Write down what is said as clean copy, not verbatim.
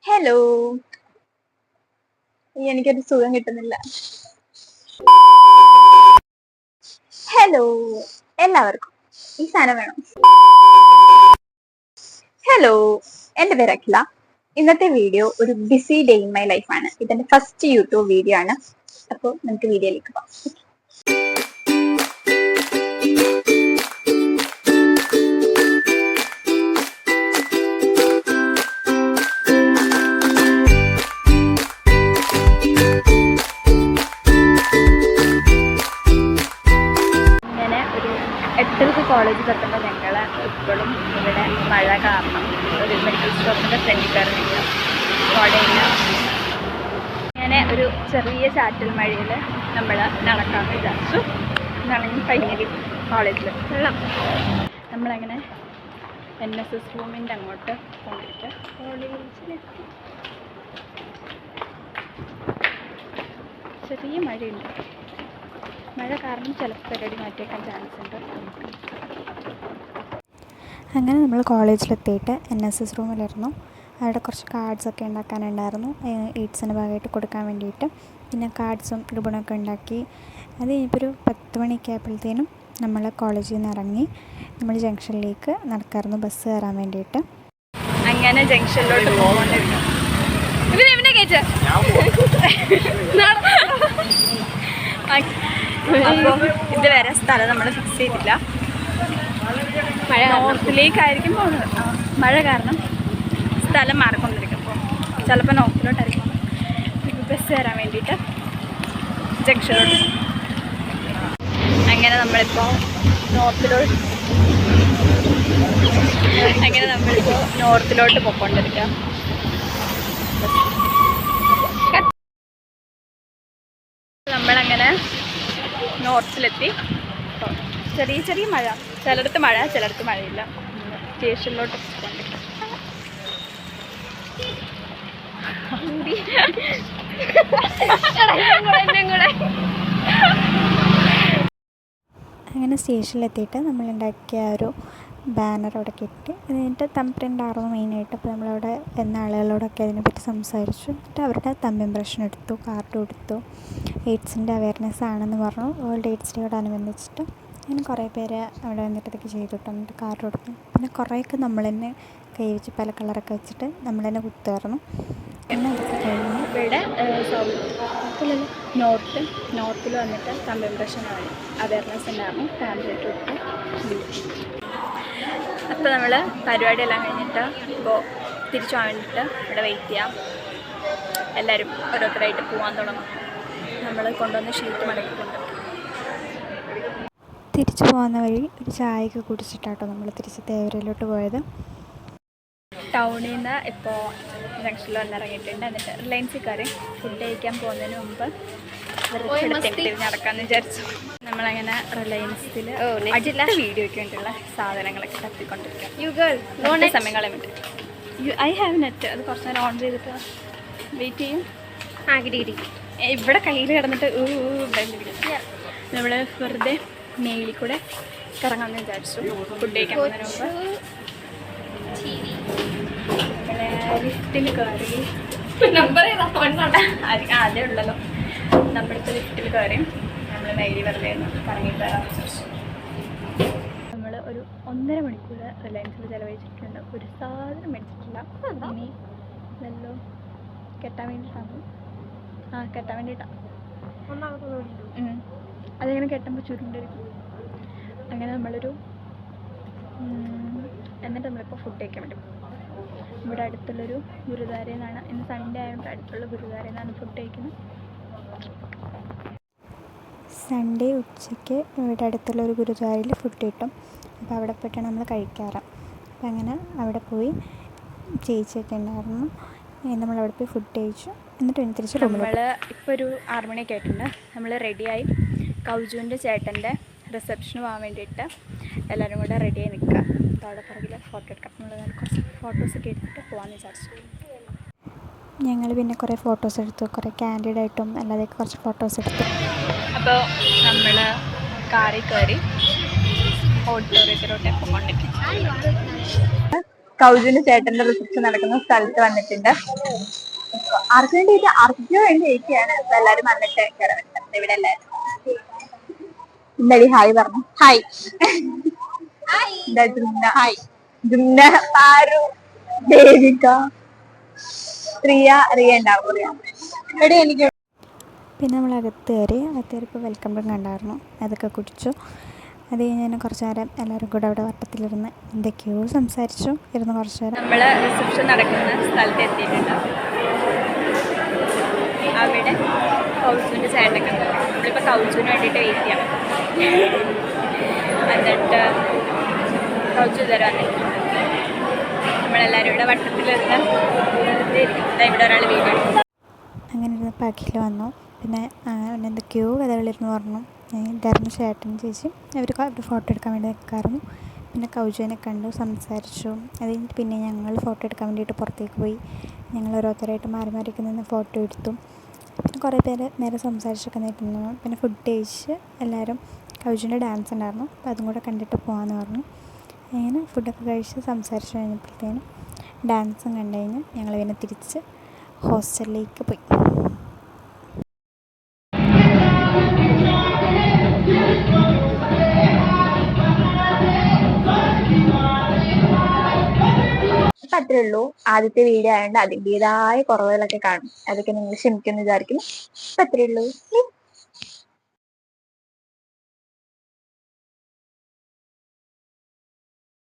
Hello, എനിക്കൊരു സുഖം കിട്ടുന്നില്ല. ഹലോ, എല്ലാവർക്കും ഈ സാധനം വേണം. ഹലോ, എന്റെ പേര് അഖില. ഇന്നത്തെ വീഡിയോ ഒരു ബിസി ഡേ ഇൻ മൈ ലൈഫാണ്. ഇതെന്റെ ഫസ്റ്റ് യൂട്യൂബ് വീഡിയോ ആണ്. അപ്പോൾ നമുക്ക് വീഡിയോയിലേക്ക് പോകാം. എട്ടരക്ക് കോളേജിൽ എത്തുമ്പോൾ ഞങ്ങൾ ഇപ്പോഴും ഇവിടെ മഴ കാരണം ഒരു മെഡിക്കൽ സ്റ്റോപ്പിൻ്റെ ഫ്രണ്ടിൽ കയറുന്നില്ല, കോടയില്ല. അങ്ങനെ ഒരു ചെറിയ ചാറ്റൽ മഴയിൽ നമ്മൾ നടക്കാമെന്ന് വിചാരിച്ചു. നടന്ന് ഫൈനലി കോളേജിൽ നമ്മളങ്ങനെ NSS റൂമിൻ്റെ അങ്ങോട്ട് കൊണ്ടിട്ട് കോളേജിലെത്തി. ചെറിയ മഴയുണ്ട്. മഴ കാരണം ചിലപ്പോൾ പരിപാടി മാറ്റിയേക്കാൻ ചാൻസ് ഉണ്ട്. അങ്ങനെ നമ്മൾ കോളേജിലെത്തിയിട്ട് NSS റൂമിലിരുന്നു. അവിടെ കുറച്ച് കാർഡ്സൊക്കെ ഉണ്ടാക്കാനുണ്ടായിരുന്നു, എയ്ഡ്സിൻ്റെ ഭാഗമായിട്ട് കൊടുക്കാൻ വേണ്ടിയിട്ട്. പിന്നെ കാർഡ്സും റിബണൊക്കെ ഉണ്ടാക്കി. അത് കഴിഞ്ഞപ്പോൾ ഒരു 10 മണിയൊക്കെ ആയപ്പോഴത്തേനും നമ്മൾ കോളേജിൽ നിന്ന് ഇറങ്ങി നമ്മൾ ജംഗ്ഷനിലേക്ക് നടക്കായിരുന്നു ബസ് കയറാൻ വേണ്ടിയിട്ട്. അങ്ങനെ ജംഗ്ഷനിലോട്ട് പോകേണ്ടിരിക്കും. അപ്പോൾ ഇതുവരെ സ്ഥലം നമ്മൾ ഫിക്സ് ചെയ്തില്ല. മഴ നോർത്തിലേക്കായിരിക്കും പോകുന്നത്. മഴ കാരണം സ്ഥലം മാറിക്കൊണ്ടിരിക്കും. അപ്പോൾ ചിലപ്പോൾ നോർത്തിലോട്ടായിരിക്കും. ബസ് കയറാൻ വേണ്ടിയിട്ട് ജംഗ്ഷനിലോട്ട്. അങ്ങനെ നമ്മളിപ്പോൾ നോർത്തിലോട്ട് പോയിക്കൊണ്ടിരിക്കുക. നമ്മളങ്ങനെ നോർത്തിലെത്തി. ചെറിയ ചെറിയ മഴ, ചിലയിടത്ത് മഴ ചിലയിടത്ത് മഴയില്ല. സ്റ്റേഷനിലോട്ട് പോയിക്കൊണ്ടിരിക്കുക. അങ്ങനെ സ്റ്റേഷനിലെത്തിയിട്ട് നമ്മളുണ്ടാക്കിയ ഒരു ബാനർ അവിടെ കെട്ടി. എന്നിട്ട് തമ്പ് പ്രിൻ്റായിരുന്നു മെയിനായിട്ട്. അപ്പോൾ നമ്മളവിടെ എന്ന ആളുകളോടൊക്കെ അതിനെപ്പറ്റി സംസാരിച്ചു. എന്നിട്ട് അവരുടെ തമ്പ് ഇംപ്രഷൻ എടുത്തു, കാർഡ് കൊടുത്തു. എയ്ഡ്സിൻ്റെ അവയർനെസ് ആണെന്ന് പറഞ്ഞു. വേൾഡ് എയ്ഡ്സ് ഡേയോടനുബന്ധിച്ചിട്ട് അങ്ങനെ കുറേ പേര് അവിടെ വന്നിട്ട് ഇതൊക്കെ ചെയ്തിട്ട് എന്നിട്ട് കാർഡ് കൊടുത്തു. പിന്നെ കുറേയൊക്കെ നമ്മൾ തന്നെ കൈ വെച്ച് പല കളറൊക്കെ വെച്ചിട്ട് നമ്മൾ തന്നെ കുത്തുമായിരുന്നു. പിന്നെ അതൊക്കെ കഴിഞ്ഞ് ഇവിടെ നോർത്തിൽ വന്നിട്ട് തമ്പ് ഇംപ്രഷനാണ്, അവയർനെസ് ഉണ്ടായിരുന്നു. ടാബ്ലറ്റ് കൊടുത്ത്. അപ്പോൾ നമ്മൾ പരിപാടിയെല്ലാം കഴിഞ്ഞിട്ട് ഇപ്പോൾ തിരിച്ചു പോകാൻ വേണ്ടിയിട്ട് ഇവിടെ വെയിറ്റ് ചെയ്യാം. എല്ലാവരും ഓരോരുത്തരായിട്ട് പോകാൻ തുടങ്ങും. നമ്മൾ കൊണ്ടുവന്ന ഷീറ്റ് മടക്കിക്കൊണ്ട് തിരിച്ചു പോകുന്ന വഴി ഒരു ചായയൊക്കെ കുടിച്ചിട്ടാട്ടോ നമ്മൾ തിരിച്ച് തേവരയിലോട്ട് പോയത്. ടൗണിൽ നിന്ന് ഇപ്പോൾ ജംഗ്ഷനിൽ വന്നിറങ്ങിയിട്ടുണ്ട്. എന്നിട്ട് റിലയൻസിൽ കയറി ഫുഡ് കഴിക്കാൻ പോകുന്നതിന് മുമ്പ് നടക്കാമെന്ന് വിചാരിച്ചു. നമ്മളങ്ങനെ റിലയൻസിൽ അടുത്ത വീഡിയോയ്ക്ക് വേണ്ടിയുള്ള സാധനങ്ങളൊക്കെ തപ്പിക്കൊണ്ടിരിക്കുക. സമയങ്ങളെ വേണ്ടി ഐ ഹാവ് നെറ്റ്. അത് കുറച്ച് നേരം ഓൺ ചെയ്തിട്ട് വെയിറ്റ് ചെയ്യും. ഇവിടെ കയ്യിൽ കിടന്നിട്ട് നമ്മൾ വെറുതെ നെയിലിൽ കൂടെ കറങ്ങാമെന്ന് വിചാരിച്ചു. ഫുഡ് കഴിക്കാൻ പോകുന്നതിന് മുമ്പ് ലിഫ്റ്റിൽ കയറി. അതേ ഉള്ളല്ലോ. നമ്മളിപ്പോൾ ലിഫ്റ്റിൽ കയറി നമ്മൾ നെയിലിൽ വെറുതെ കറങ്ങിയിട്ട് വരാൻ വിചാരിച്ചു. നമ്മൾ ഒരു 1.5 മണിക്കൂർ റിലയൻസിൽ ചിലവഴിച്ചിട്ടുണ്ട്. ഒരു സാധനം മേടിച്ചിട്ടില്ല. ഇനി നല്ലോ കെട്ടാൻ വേണ്ടിയിട്ടാണ്. കെട്ടാൻ വേണ്ടിയിട്ടാണ്. അതിങ്ങനെ കെട്ടുമ്പോൾ ചുരുണ്ടിരിക്കും. അങ്ങനെ നമ്മളൊരു എന്നിട്ട് നമ്മളിപ്പോൾ ഫുഡ് കഴിക്കാൻ പറ്റും. ഇവിടെ അടുത്തുള്ളൊരു ഗുരുദ്വാരയിൽ നിന്നാണ്, ഇന്ന് സൺഡേ ആയതുകൊണ്ട് അടുത്തുള്ള ഗുരുദ്വാരയിൽ നിന്നാണ് ഫുഡ് കഴിക്കുന്നത്. സൺഡേ ഉച്ചയ്ക്ക് ഇവിടെ അടുത്തുള്ളൊരു ഗുരുദ്വാരയിൽ ഫുഡ് കിട്ടും. അപ്പോൾ അവിടെ പോയിട്ടാണ് നമ്മൾ കഴിക്കാറ്. അപ്പം അങ്ങനെ അവിടെ പോയി ചേച്ചിയൊക്കെ ഉണ്ടായിരുന്നു. നമ്മളവിടെ പോയി ഫുഡ് കഴിച്ചു. എന്നിട്ട് പിന്നെ തിരിച്ച് നമ്മൾ ഇപ്പോൾ ഒരു 6 മണിയൊക്കെ ആയിട്ടുണ്ട്. നമ്മൾ റെഡിയായി കൗജുവിൻ്റെ ചേട്ടൻ്റെ റിസപ്ഷന് പോകാൻ വേണ്ടിയിട്ട് എല്ലാവരും കൂടെ റെഡിയായി നിൽക്കുക. അവിടെ പുറകിൽ ഫോട്ടോ എടുക്കാം. നമ്മൾ കുറച്ച് ഫോട്ടോസൊക്കെ എടുത്തിട്ട് പോകാമെന്ന് വിചാരിച്ചു. ഞങ്ങൾ പിന്നെ കുറേ ഫോട്ടോസ് എടുത്തു, കുറേ ക്യാൻഡിഡായിട്ടും അല്ലാതെ കുറച്ച് ഫോട്ടോസ് എടുത്തു. അപ്പോൾ നമ്മൾ കാറിൽ കയറി ഓഡിറ്റോറിയത്തിലോട്ട് പോയിക്കൊണ്ടിരിക്കും. കൗജുവിന്റെ ചേട്ടന്റെ റിസപ്ഷൻ നടക്കുന്ന സ്ഥലത്ത് വന്നിട്ടുണ്ട്. ആർക്ക് വേണ്ടി ആർക്കോ വേണ്ടി ചോദിക്കുകയാണ്. അപ്പൊ എല്ലാരും വന്നിട്ട് ഇവിടെ എല്ലാരും എന്തായാലും ഹായ് പറഞ്ഞു. ഹായ് ഹായ് ജുന്ന, പാരു, ദേവിക, റിയ ഉണ്ടാവും. എവിടെ എനിക്ക് പിന്നെ നമ്മൾ അകത്ത് കയറിയപ്പോൾ വെൽക്കം ഡ്രിങ്ക് ഉണ്ടായിരുന്നു, അതൊക്കെ കുടിച്ചു. അത് കഴിഞ്ഞ് തന്നെ കുറച്ച് നേരം എല്ലാവരും കൂടെ അവിടെ വട്ടത്തിലിരുന്ന് എന്തൊക്കെയോ സംസാരിച്ചു ഇരുന്ന് കുറച്ച് നേരം. നമ്മൾ റിസപ്ഷൻ നടക്കുന്ന സ്ഥലത്ത് എത്തിയിട്ടുണ്ട്. അവിടെ കൗച്ചുവിൻ്റെ ചേട്ടൊക്കെ ഉണ്ട്. നമ്മളിപ്പോൾ കൗച്ചുവിന് വേണ്ടിയിട്ട് വെയിറ്റ് ചെയ്യാം. എന്നിട്ട് കൗച്ചു തരാൻ നമ്മളെല്ലാവരും ഇവിടെ വട്ടത്തിലിരുന്ന് ഇവിടെ ഒരാൾ വീഡിയോ. അങ്ങനെ ഇരുന്നപ്പോൾ അഖിൽ വന്നു. പിന്നെ എന്തൊക്കെയോ കഥകളിരുന്ന് പറഞ്ഞു. ഇതായിരുന്നു ചേട്ടൻ ചേച്ചി. അവർ ഫോട്ടോ എടുക്കാൻ വേണ്ടി നിൽക്കായിരുന്നു. പിന്നെ കൗജുവിനെ കണ്ടു, സംസാരിച്ചു. അത് കഴിഞ്ഞിട്ട് പിന്നെ ഞങ്ങൾ ഫോട്ടോ എടുക്കാൻ വേണ്ടിയിട്ട് പുറത്തേക്ക് പോയി. ഞങ്ങൾ ഓരോരുത്തരായിട്ട് മാറി മാറിയൊക്കെ നിന്ന് ഫോട്ടോ എടുത്തു. പിന്നെ കുറേ പേര് നേരെ സംസാരിച്ചൊക്കെ നിൽക്കുന്നു. പിന്നെ ഫുഡ് കഴിച്ച് എല്ലാവരും കൗജുവിൻ്റെ ഡാൻസ് ഉണ്ടായിരുന്നു, അപ്പോൾ അതും കൂടെ കണ്ടിട്ട് പോകാമെന്ന് പറഞ്ഞു. അങ്ങനെ ഫുഡൊക്കെ കഴിച്ച് സംസാരിച്ച് കഴിഞ്ഞപ്പോഴത്തേനും ഡാൻസും കണ്ടു കഴിഞ്ഞ് ഞങ്ങൾ പിന്നെ തിരിച്ച് ഹോസ്റ്റലിലേക്ക് പോയി. അപ്പം അത്രേ ഉള്ളൂ. ആദ്യത്തെ വീഡിയോ ആയതുകൊണ്ട് അതിൻ്റെതായ കുറവുകളൊക്കെ കാണും. അതൊക്കെ നിങ്ങൾ ക്ഷമിക്കുമെന്ന് വിചാരിക്കുന്നു. അപ്പം അത്രേ ഉള്ളൂ.